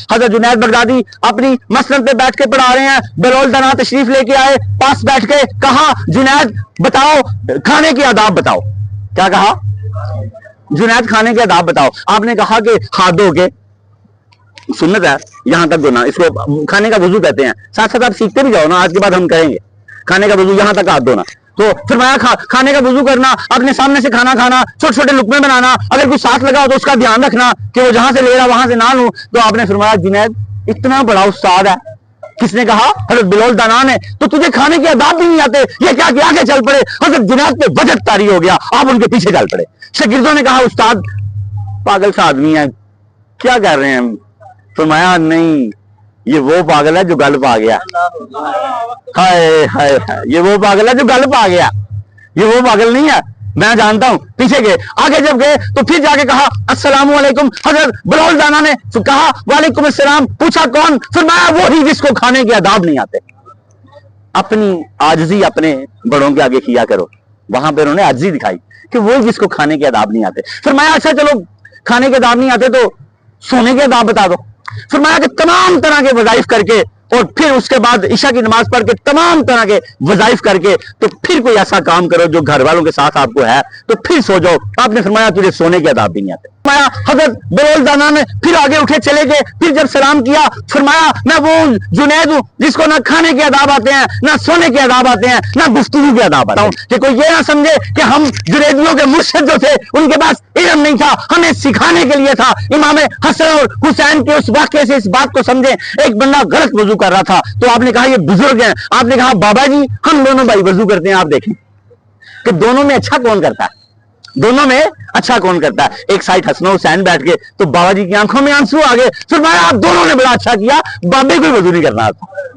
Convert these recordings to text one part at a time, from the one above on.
हजरत Junaid Baghdadi अपनी मसनद पे बैठ के पढ़ा रहे हैं, बिलाल दना तशरीफ लेके आए, पास बैठ के कहा जुनैद बताओ खाने के आदाब बताओ। क्या कहा? जुनैद खाने के आदाब बताओ। आपने कहा कि हाथ धो के, सुन्नत है यहां तक धोना, इसको खाने का वजू कहते हैं। साथ साथ आप सीखते भी जाओ ना, आज के बाद हम कहेंगे खाने का वजू यहां तक हाथ धोना। तो फरमाया खाने का वजू करना, अपने सामने से खाना खाना, छोटे छोटे लुकमे बनाना, अगर कोई साथ लगा हो तो उसका ध्यान रखना कि वो जहां से ले रहा वहां से ना लूं। तो आपने फरमाया जुनैद इतना बड़ा उस्ताद है। किसने कहा? हजरत बिलाल दना ने। तो तुझे खाने के आदाब भी नहीं आते, ये क्या कि आगे चल पड़े। हजरत जुनैद पे वजद तारी हो गया, आप उनके पीछे चल पड़े। शागिर्दों ने कहा उस्ताद पागल सा आदमी है, क्या कर रहे हैं? फरमाया नहीं, ये वो पागल है जो गल पा गया। हाय हाय हाय, ये वो पागल है जो गल पा गया, ये वो पागल नहीं है, मैं जानता हूं। पीछे गए, आगे जब गए तो फिर जाके कहा अस्सलाम वालेकुम। हजरत बिलाल दना ने कहा वालेकुम अस्सलाम। पूछा कौन? फरमाया वो ही जिसको खाने के आदाब नहीं आते। अपनी आजिज़ी अपने बड़ों के आगे किया करो। वहां पर उन्होंने आजिज़ी दिखाई कि वो जिसको खाने के आदाब नहीं आते। फरमाया अच्छा चलो खाने के आदाब नहीं आते तो सोने के आदाब बता दो। फरमाया कि तमाम तरह के वज़ाइफ करके और फिर उसके बाद इशा की नमाज पढ़ के तमाम तरह के वज़ाइफ करके तो फिर कोई ऐसा काम करो जो घर वालों के साथ आपको है, तो फिर सो जाओ। आपने फरमाया तुझे सोने के आदाब भी नहीं आते। फरमाया हजरत बिलाल दना ने फिर आगे उठे चले गए। फिर जब सलाम किया फरमाया मैं वो जुनैद हूं जिसको ना खाने के आदाब आते हैं, ना सोने के आदाब आते हैं, ना गुफ्तगू के आदाब आते हैं। कि कोई ये ना समझे कि हम जुनैदियों के मुर्शिद जो थे उनके पास इल्म नहीं था, हमें सिखाने के लिए था। इमाम हसन और हुसैन के उस वाक़े से इस बात को समझे। एक बंदा गलत वजू कर रहा था तो आपने कहा ये बुजुर्ग हैं, आपने कहा बाबा जी हम दोनों भाई वजू करते हैं, आप देखें कि दोनों में अच्छा कौन करता है, दोनों में अच्छा कौन करता है। एक साइड हसन हुसैन बैठ के तो बाबा जी की आंखों में आंसू आ गए। फरमाया आप दोनों ने बड़ा अच्छा किया, बाबे को वजू नहीं करना आता।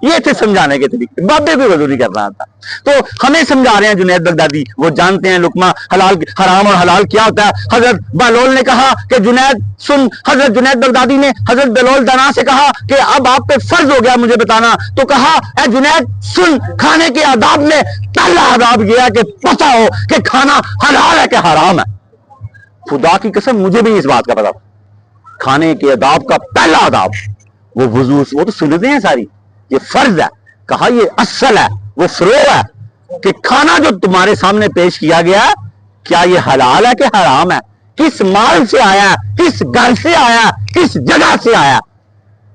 ये थे समझाने के तरीके, बाबे को वजू नहीं करना आता। तो हमें समझा रहे हैं जुनैद बगदादी, वो जानते हैं लुकमा हलाल हराम और हलाल क्या होता है। हजरत बिलाल ने कहा कि जुनैद सुन, हजरत जुनैद बगदादी ने हजरत बिलाल दना से कहा कि अब आप पे फर्ज हो गया मुझे बताना। तो कहा ए जुनैद सुन, खाने के आदाब में पहला आदाब यह कि पता हो कि खाना हलाल है कि हराम है। खुदा की कसम मुझे भी इस बात का पता। खाने के आदाब का पहला आदाब वो वजू, वो तो सुनते हैं सारी, ये फर्ज है। कहा ये असल है, वो फरोग है कि खाना जो तुम्हारे सामने पेश किया गया क्या ये हलाल है कि हराम है, किस माल से आया, किस घर से आया, किस जगह से आया।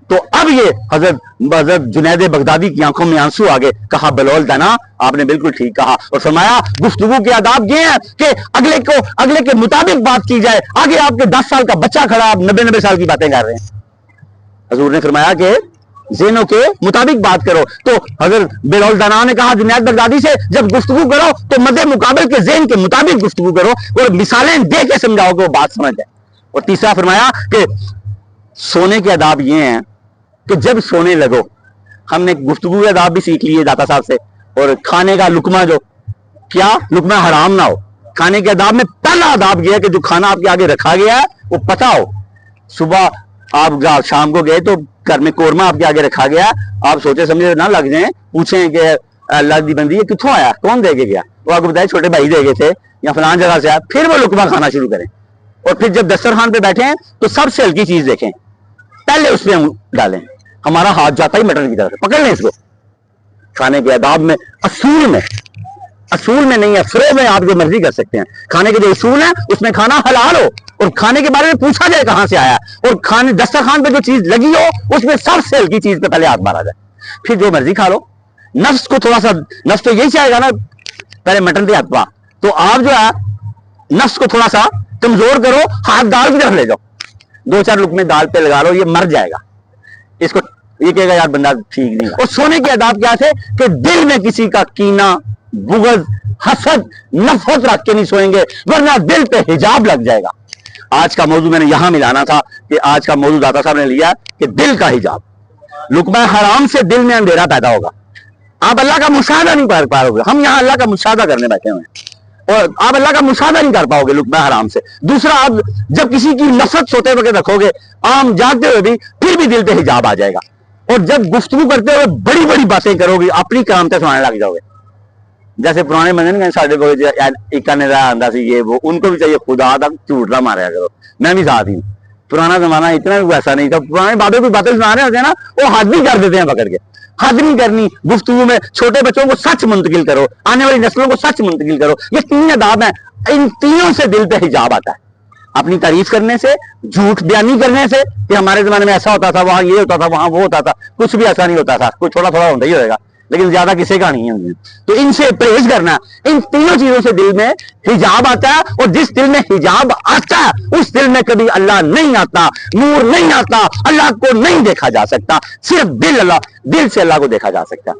तो अब ये हजरत जुनैद बगदादी की आंखों में आंसू आ गए। कहा बिलाल दना आपने बिल्कुल ठीक कहा। और फरमाया गुफ्तगू के आदाब ये हैं कि अगले के मुताबिक बात की जाए। आगे आपके 10 साल का बच्चा खड़ा, आप 90 साल की बातें कर रहे हैं। हजूर ने फरमाया कि ज़हनों के मुताबिक बात करो। तो हजरत बिलाल दना ने कहा जुनैद बगदादी से जब गुफ्तगू करो तो मदे मुकाबिल के ज़हन के मुताबिक गुफ्तगू करो और मिसालें दे के समझाओ कि वो बात समझ जाए। और तीसरा फरमाया कि सोने के आदाब ये हैं कि जब सोने लगो, हमने गुफ्तगू के आदाब भी सीख लिए दाता साहब से, और खाने का लुकमा जो क्या लुकमा हराम ना हो। खाने के आदाब में पहला आदाब यह है कि जो खाना आपके आगे रखा गया है वो पता हो। सुबह आप शाम को गए तो घर में कोरमा आपके आगे रखा गया, आप सोचे समझे ना लग जाए, पूछें कि अल्लाह दी बंदी ये कित्थों आया, कौन दे के गया, वो आपको बताए छोटे भाई दे गए थे या फलान जगह से आया। फिर वो लुकमा खाना शुरू करें और फिर जब दस्तरखान पे बैठे हैं तो सबसे हल्की चीज देखें, पहले उसमें हम डालें। हमारा हाथ जाता ही मटन की तरफ, पकड़ लें इसको। खाने के आदाब में असूल में नहीं है, फ्रो में आप जो मर्जी कर सकते हैं। खाने के जो असूल है उसमें खाना हलाल हो और खाने के बारे में पूछा जाए कहां से आया, और खाने दस्तरखान पे जो चीज लगी हो उसमें सबसे हल्की चीज पे पहले हाथ मारा जाए, फिर जो मर्जी खा लो। नफ्स को थोड़ा सा, नफ्स तो यही चाहेगा ना पहले मटन पे हाथ पा, तो आप जो है नफ्स को थोड़ा सा कमजोर करो, हाथ दाल की तरफ ले जाओ, 2-4 लुकमे दाल पे लगा लो, ये मर जाएगा। इसको ये कहेगा यार बंदा ठीक नहीं। और सोने के आदाब क्या थे कि दिल में किसी का कीना, बुग़्ज़, हसद, नफरत रख के नहीं सोएंगे, वरना दिल पे हिजाब लग जाएगा। आज का मौजू मैंने यहां मिलाना था कि आज का मौजू दाता साहब ने लिया कि दिल का हिजाब। लुकमा हराम से दिल में अंधेरा पैदा होगा, आप अल्लाह का मुशाहदा नहीं कर पाओगे। हम यहां अल्लाह का मुशाहदा करने बैठे हुए हैं और आप अल्लाह का मुशाहदा नहीं कर पाओगे लुकमा हराम से। दूसरा, आप जब किसी की नफरत सोते वक्त रखोगे, आम जागते हुए भी, फिर भी दिल पे हिजाब आ जाएगा। और जब गुफ्तगू करते हुए बड़ी बड़ी बातें करोगे, अपनी करामतें सुनाने लग जाओगे। जैसे पुराने बंदे ने साढ़े को एक आंदा सी ये वो, उनको भी चाहिए खुदा तक झूठ ना मारा करो, मैं भी साथ ही हूं पुराना जमाना इतना भी वैसा नहीं था, पुराने बाबे कोई बातें सुना रहे होते हैं ना, वो हद भी कर देते हैं पकड़ के। हद नहीं करनी गुफ्तगू में, छोटे बच्चों को सच मुंतकिल करो, आने वाली नस्लों को सच मुंतकिल करो। ये 3 आदाब हैं, इन तीनों से दिल पे हिजाब आता है। अपनी तारीफ करने से, झूठ बयानी करने से कि हमारे जमाने में ऐसा होता था, वहां ये होता था, वहां वो होता था। कुछ भी ऐसा नहीं होता था, कुछ थोड़ा थोड़ा होता ही होगा, लेकिन ज्यादा किसी का नहीं है। तो इनसे परहेज करना, इन तीनों चीजों से दिल में हिजाब आता है। और जिस दिल में हिजाब आता है उस दिल में कभी अल्लाह नहीं आता, नूर नहीं आता, अल्लाह को नहीं देखा जा सकता। सिर्फ दिल से अल्लाह को देखा जा सकता है।